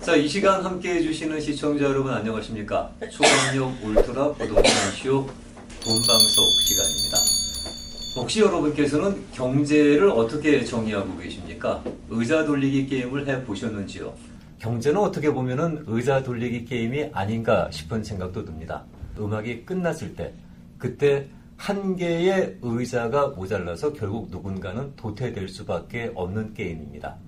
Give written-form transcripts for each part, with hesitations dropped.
자, 이 시간 함께 해주시는 시청자 여러분 안녕하십니까? 초강력 울트라 부동산 쇼 돈방석 시간입니다. 혹시 여러분께서는 경제를 어떻게 정의하고 계십니까? 의자 돌리기 게임을 해보셨는지요? 경제는 어떻게 보면은 의자 돌리기 게임이 아닌가 싶은 생각도 듭니다. 음악이 끝났을 때, 그때 한 개의 의자가 모자라서 결국 누군가는 도태될 수밖에 없는 게임입니다.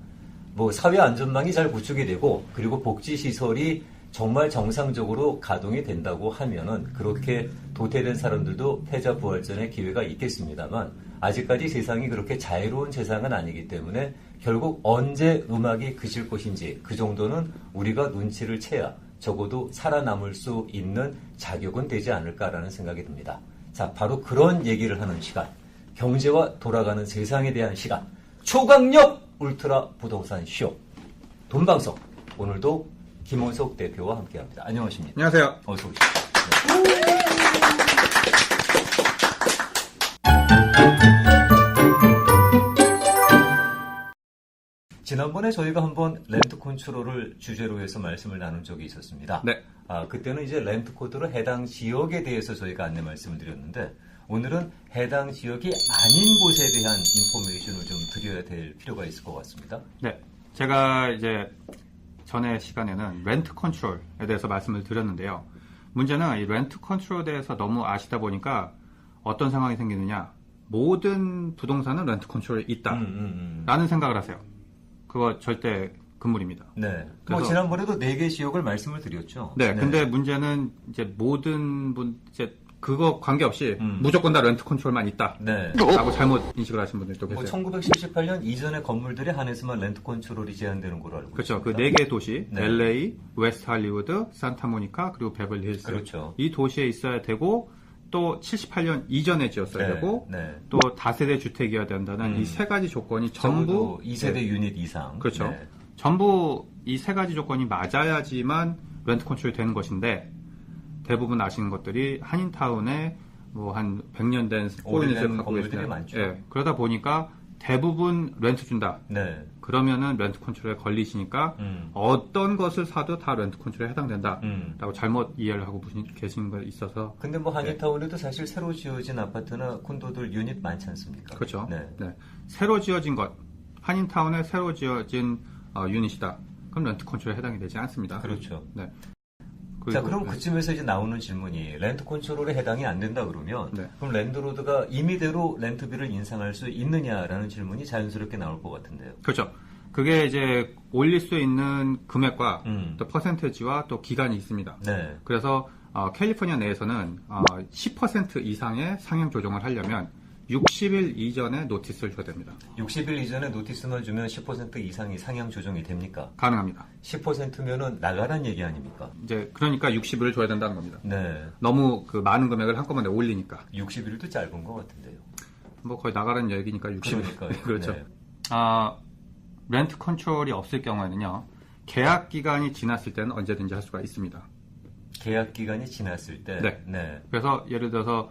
사회 안전망이 잘 구축이 되고, 그리고 복지시설이 정말 정상적으로 가동이 된다고 하면은 그렇게 도태된 사람들도 패자부활전의 기회가 있겠습니다만, 아직까지 세상이 그렇게 자유로운 세상은 아니기 때문에 결국 언제 음악이 그칠 것인지 그 정도는 우리가 눈치를 채야 적어도 살아남을 수 있는 자격은 되지 않을까라는 생각이 듭니다. 자, 바로 그런 얘기를 하는 시간, 경제와 돌아가는 세상에 대한 시간, 초강력 울트라 부동산 쇼 돈방석. 오늘도 김원석 대표와 함께합니다. 안녕하십니까? 안녕하세요. 어서 오십시오. 네. 지난번에 저희가 한번 렌트 컨트롤을 주제로 해서 말씀을 나눈 적이 있었습니다. 네. 그때는 이제 렌트 코드로 해당 지역에 대해서 저희가 안내 말씀을 드렸는데, 오늘은 해당 지역이 아닌 곳에 대한 인포메이션을 좀 드려야 될 필요가 있을 것 같습니다. 네. 제가 이제 전에 시간에는 렌트 컨트롤에 대해서 말씀을 드렸는데요. 문제는 이 렌트 컨트롤에 대해서 너무 아시다 보니까 어떤 상황이 생기느냐. 모든 부동산은 렌트 컨트롤이 있다. 라는 생각을 하세요. 그거 절대 금물입니다. 네. 그래서 지난번에도 4개 지역을 말씀을 드렸죠. 네. 근데 문제는 이제 모든 그거 관계없이 무조건 다 렌트 컨트롤만 있다. 네. 라고 잘못 인식을 하신 분들도 계세요. 1978년 이전의 건물들에 한해서만 렌트 컨트롤이 제한되는 걸로 알고 그렇죠. 있습니다. 그 4개 도시, 네. LA, 웨스트 할리우드, 산타모니카, 그리고 베벌리 힐스. 그렇죠. 이 도시에 있어야 되고, 또 78년 이전에 지었어야 네. 되고, 네. 또 다세대 주택이어야 된다는 이 세 가지 조건이 전부 2세대 유닛 이상. 그렇죠. 네. 전부 이 세 가지 조건이 맞아야지만 렌트 컨트롤이 되는 것인데, 대부분 아시는 것들이 한인타운에 한 100년 된 오래된 갖고 건물들이 계시는, 많죠. 예, 그러다 보니까 대부분 렌트 준다. 네. 그러면은 렌트 컨트롤에 걸리시니까 어떤 것을 사도 다 렌트 컨트롤에 해당된다 라고 잘못 이해를 하고 계신 거 있어서. 근데 한인타운에도 사실 새로 지어진 아파트나 콘도들 유닛 많지 않습니까? 그렇죠. 네. 네. 새로 지어진 것, 한인타운에 새로 지어진 유닛이다. 그럼 렌트 컨트롤에 해당이 되지 않습니다. 그렇죠. 네. 자, 그럼 그쯤에서 이제 나오는 질문이, 렌트 컨트롤에 해당이 안 된다 그러면, 네. 그럼 랜드로드가 임의대로 렌트비를 인상할 수 있느냐라는 질문이 자연스럽게 나올 것 같은데요. 그렇죠. 그게 이제 올릴 수 있는 금액과 또 퍼센테지와 또 기간이 있습니다. 네. 그래서 캘리포니아 내에서는 10% 이상의 상향 조정을 하려면 60일 이전에 노티스를 줘야 됩니다. 60일 이전에 노티스만 주면 10% 이상이 상향 조정이 됩니까? 가능합니다. 10%면은 나가란 얘기 아닙니까? 이제 그러니까 60일을 줘야 된다는 겁니다. 네. 너무 많은 금액을 한꺼번에 올리니까. 60일도 짧은 것 같은데요. 거의 나가라는 얘기니까 60일. 그러니까요. 그렇죠. 네. 렌트 컨트롤이 없을 경우에는요. 계약 기간이 지났을 때는 언제든지 할 수가 있습니다. 계약 기간이 지났을 때. 네. 네. 그래서 예를 들어서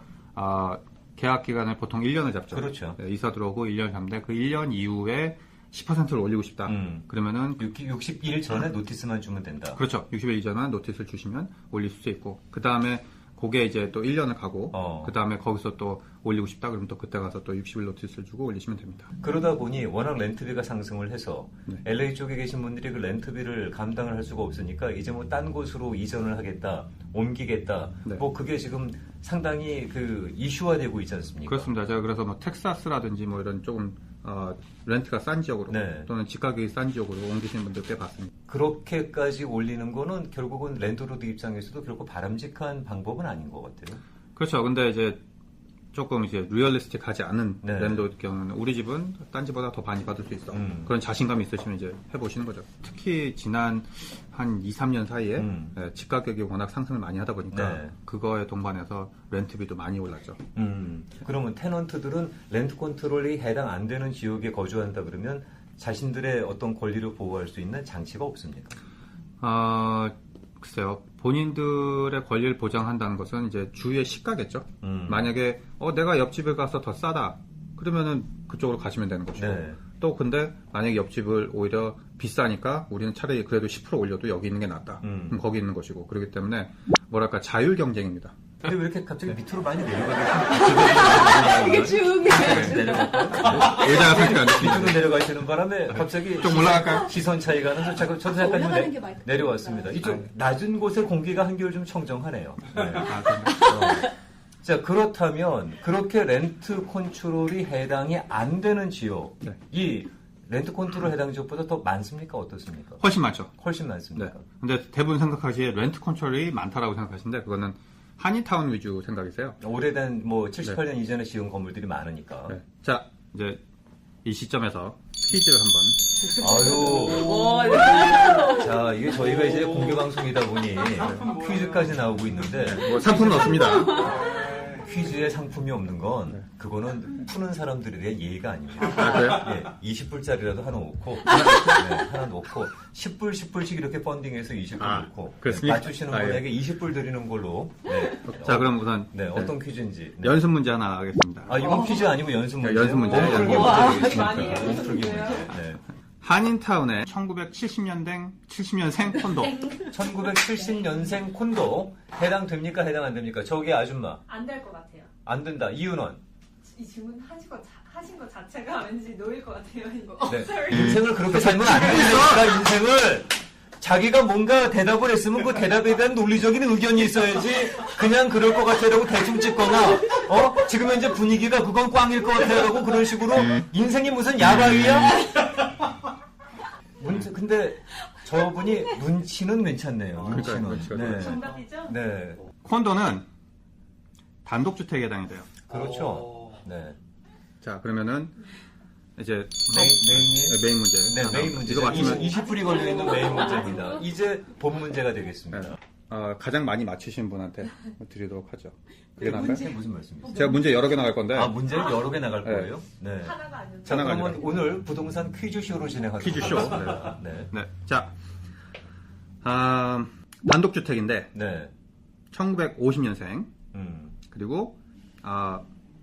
계약 기간을 보통 1년을 잡죠. 그렇죠. 네, 이사 들어오고 1년 잡는데 그 1년 이후에 10%를 올리고 싶다. 그러면은 60일 전에 노티스만 주면 된다. 그렇죠. 60일 이전에 노티스를 주시면 올릴 수 있고 그 다음에 그게 이제 또 1년을 가고 그 다음에 거기서 또 올리고 싶다 그러면 또 그때 가서 또 60일 노티스를 주고 올리시면 됩니다. 그러다 보니 워낙 렌트비가 상승을 해서 네. LA 쪽에 계신 분들이 그 렌트비를 감당을 할 수가 없으니까 이제 딴 곳으로 이전을 하겠다, 옮기겠다. 네. 그게 지금 상당히 이슈화되고 있지 않습니까? 그렇습니다. 제가 그래서 텍사스라든지 이런 조금 렌트가 싼 지역으로 네. 또는 집가격이 싼 지역으로 옮기시는 분들 꽤 봤습니다. 그렇게까지 올리는 거는 결국은 랜드로드 입장에서도 결국 바람직한 방법은 아닌 것 같아요. 그렇죠. 근데 이제 조금 리얼리스틱하지 않은 네. 랜드 경우는 우리 집은 딴 집보다 더 많이 받을 수 있어. 그런 자신감이 있으시면 이제 해보시는 거죠. 특히 지난 한 2, 3년 사이에 집 가격이 워낙 상승을 많이 하다 보니까 네. 그거에 동반해서 렌트비도 많이 올랐죠. 그러면 테넌트들은 렌트 컨트롤이 해당 안 되는 지역에 거주한다 그러면 자신들의 어떤 권리를 보호할 수 있는 장치가 없습니까? 글쎄요. 본인들의 권리를 보장한다는 것은 이제 주의 시가겠죠. 만약에 내가 옆집에 가서 더 싸다. 그러면은 그쪽으로 가시면 되는 거죠. 네. 또 근데 만약에 옆집을 오히려 비싸니까 우리는 차라리 그래도 10% 올려도 여기 있는 게 낫다. 그럼 거기 있는 것이고 그렇기 때문에 뭐랄까 자율 경쟁입니다. 근데 왜 이렇게 갑자기 밑으로 많이 내려가게 이게 중요해. 의자가 상태가 안 좋습니다. 밑으로 내려가시는 바람에 갑자기 좀 올라갈까요? 시선 차이가 나서 저도 잠깐 올라가는 게 좀 마이크 내려왔습니다. 이쪽 낮은 곳에 공기가 한결 좀 청정하네요. 네. 아, 그런가요? 자, 그렇다면 그렇게 렌트 컨트롤이 해당이 안 되는 지역, 네. 이 렌트 컨트롤 해당 지역보다 더 많습니까? 어떻습니까? 훨씬 많죠. 훨씬 네. 많습니까? 근데 대부분 생각하시기에 렌트 컨트롤이 많다라고 생각하시는데 그거는 한인타운 위주 생각이세요. 오래된 뭐 78년 이전에 지은 건물들이 많으니까. 네. 자, 이제 이 시점에서 퀴즈를 한번. 아유. 자, 이게 저희가 이제 공개 방송이다 보니 퀴즈까지 나오고 있는데 뭐 상품은 없습니다. 퀴즈에 상품이 없는 건 그거는 푸는 사람들에 대한 예의가 아닙니다. 아, 그래요? 예, 20불짜리라도 하나 놓고 하나 놓고 10불 10불씩 이렇게 펀딩해서 20불 아, 놓고 그렇습니까? 맞추시는 아, 예. 분에게 20불 드리는 걸로. 네. 자, 그럼 우선 네, 어떤 퀴즈인지. 네. 연습 문제 하나 하겠습니다. 아, 이건 퀴즈 아니고 연습 문제. 연습 문제. 몸풀기 와, 문제 되겠습니까? 많이 해요. 몸풀기 문제. 네. 한인타운의 1970년생 콘도. 1970년생 콘도 해당됩니까? 해당 안 됩니까? 저기 아줌마 안 될 것 같아요. 안 된다. 이유는 이 질문 하신 것 자체가 왠지 노일 것 같아요. 이거. 네. Sorry. 인생을 그렇게 살면 안 됩니다. 인생을 자기가 뭔가 대답을 했으면 그 대답에 대한 논리적인 의견이 있어야지 그냥 그럴 것 같아라고 대충 찍거나 지금 현재 분위기가 그건 꽝일 것 같아라고 그런 식으로 인생이 무슨 야바위야? 근데 저분이 눈치는 괜찮네요. 눈치는. 그러니까요, 네. 정답이죠? 네. 콘도는 단독주택에 해당이 돼요. 그렇죠. 네. 자, 그러면은 이제 메인이 메인 문제. 네, 하나. 메인 문제. 이거 맞추면 20불이 걸려있는 메인 문제입니다. 이제 본 문제가 되겠습니다. 네. 가장 많이 맞추신 분한테 드리도록 하죠. 그게 나을까요? 문제 무슨 말씀이세요? 제가 문제 여러 개 나갈 건데 아, 문제를 여러 개 나갈 네. 거예요? 네. 하나가 아니고. 자, 하나가 그러면 아니라. 오늘 부동산 퀴즈쇼로 진행하도록 퀴즈쇼. 하겠습니다. 네. 네. 자, 단독주택인데 네. 1950년생 음. 그리고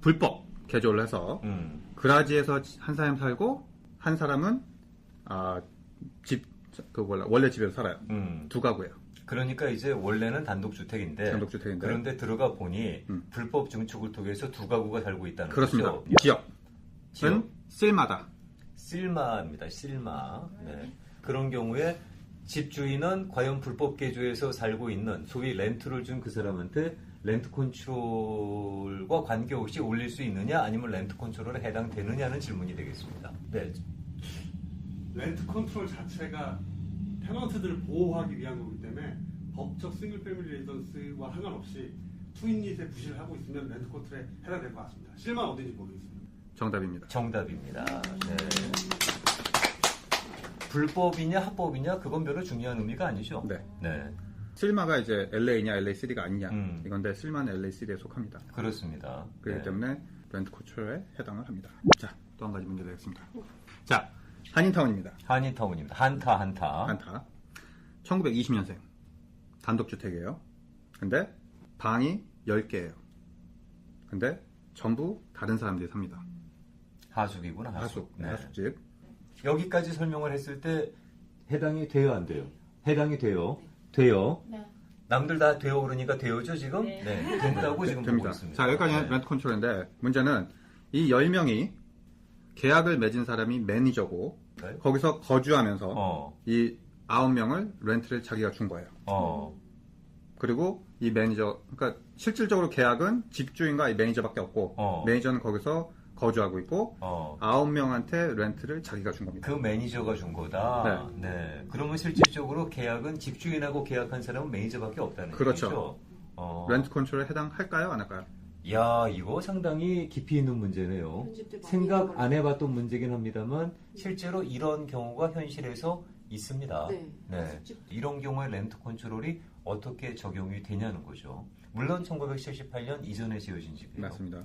불법 개조를 해서 그라지에서 한 사람 살고 한 사람은 원래 집에서 살아요. 두 가구예요. 그러니까 이제 원래는 단독주택인데 그런데 들어가 보니 불법 증축을 통해서 두 가구가 살고 있다는 그렇습니다. 거죠. 지역은 실마다. 실마입니다. 실마. 네. 그런 경우에 집주인은 과연 불법 개조에서 살고 있는 소위 렌트를 준 그 사람한테 렌트 컨트롤과 관계없이 올릴 수 있느냐 아니면 렌트 컨트롤에 해당되느냐는 질문이 되겠습니다. 네. 렌트 컨트롤 자체가 테넌트들을 보호하기 위한 거기 때문에 법적 싱글 패밀리 레지던스와 상관없이 투인릿에 부실을 하고 있으면 렌트 컨트롤에 해당될 것 같습니다. 실만 어딘지 모르겠습니다. 정답입니다. 정답입니다. 네. 불법이냐 합법이냐 그건 별로 중요한 의미가 아니죠. 네. 네. 실마가 이제 LA냐 LA3가 아니냐 음. 이건데 실마는 LA3에 속합니다. 그렇습니다. 그렇기 네. 때문에 렌트 컨트롤에 해당을 합니다. 자, 또 한 가지 문제 되겠습니다. 자, 한인타운입니다. 한인타운입니다. 한타. 한타. 1920년생. 단독주택이에요. 근데 방이 10개예요. 근데 전부 다른 사람들이 삽니다. 하숙이구나. 하숙. 네. 하숙집. 여기까지 설명을 했을 때 해당이 돼요, 안 돼요? 해당이 돼요. 돼요. 네. 남들 다 돼요 그러니까 돼요죠 지금? 네. 된다고 지금 보고 됩니다. 있습니다. 자, 여기까지는 네. 렌트 컨트롤인데 문제는 이 10명이 계약을 맺은 사람이 매니저고 네. 거기서 거주하면서 어. 이 9명을 렌트를 자기가 준 거예요. 그리고 이 매니저, 그러니까 실질적으로 계약은 집주인과 이 매니저밖에 없고 매니저는 거기서 거주하고 있고 9명한테 렌트를 자기가 준 겁니다. 그 매니저가 준 거다. 네. 그러면 실질적으로 계약은 집주인하고 계약한 사람은 매니저밖에 없다는 그렇죠. 얘기죠. 렌트 컨트롤에 해당할까요? 안 할까요? 야, 이거 상당히 깊이 있는 문제네요. 생각 안 해봤던 문제긴 합니다만 실제로 이런 경우가 현실에서 있습니다. 네. 이런 경우에 렌트 컨트롤이 어떻게 적용이 되냐는 거죠. 물론 1978년 이전에 지어진 집이에요. 맞습니다.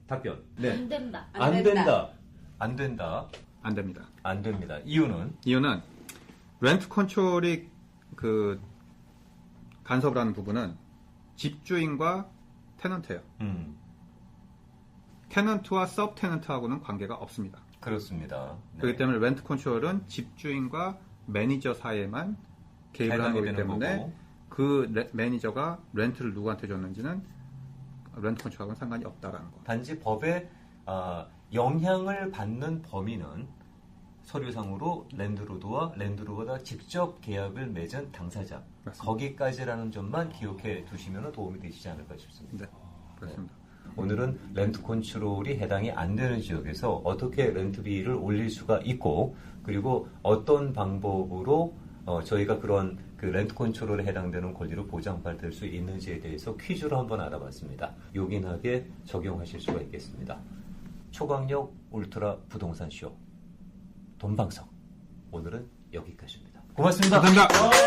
답변. 네. 안 된다. 안 된다. 안 된다. 안 됩니다. 안 됩니다. 이유는 렌트 컨트롤이 간섭을 하는 부분은 집주인과 테넌트예요. 테넌트와 서브 테넌트하고는 관계가 없습니다. 그렇습니다. 네. 그렇기 때문에 렌트 컨트롤은 집주인과 매니저 사이에만 개입을 한 해당이 거기 되는 때문에 거고. 그 매니저가 렌트를 누구한테 줬는지는 렌트 컨트롤하고는 상관이 없다라는 거. 단지 법에 영향을 받는 범위는 서류상으로 랜드로드와 랜드로드가 직접 계약을 맺은 당사자 맞습니다. 거기까지라는 점만 기억해 두시면 도움이 되시지 않을까 싶습니다. 네, 그렇습니다. 오늘은 렌트 컨트롤이 해당이 안 되는 지역에서 어떻게 렌트비를 올릴 수가 있고 그리고 어떤 방법으로 저희가 그런 그 렌트 컨트롤에 해당되는 권리를 보장받을 수 있는지에 대해서 퀴즈로 한번 알아봤습니다. 요긴하게 적용하실 수가 있겠습니다. 초강력 울트라 부동산 쇼 돈방석 오늘은 여기까지입니다. 고맙습니다. 감사합니다.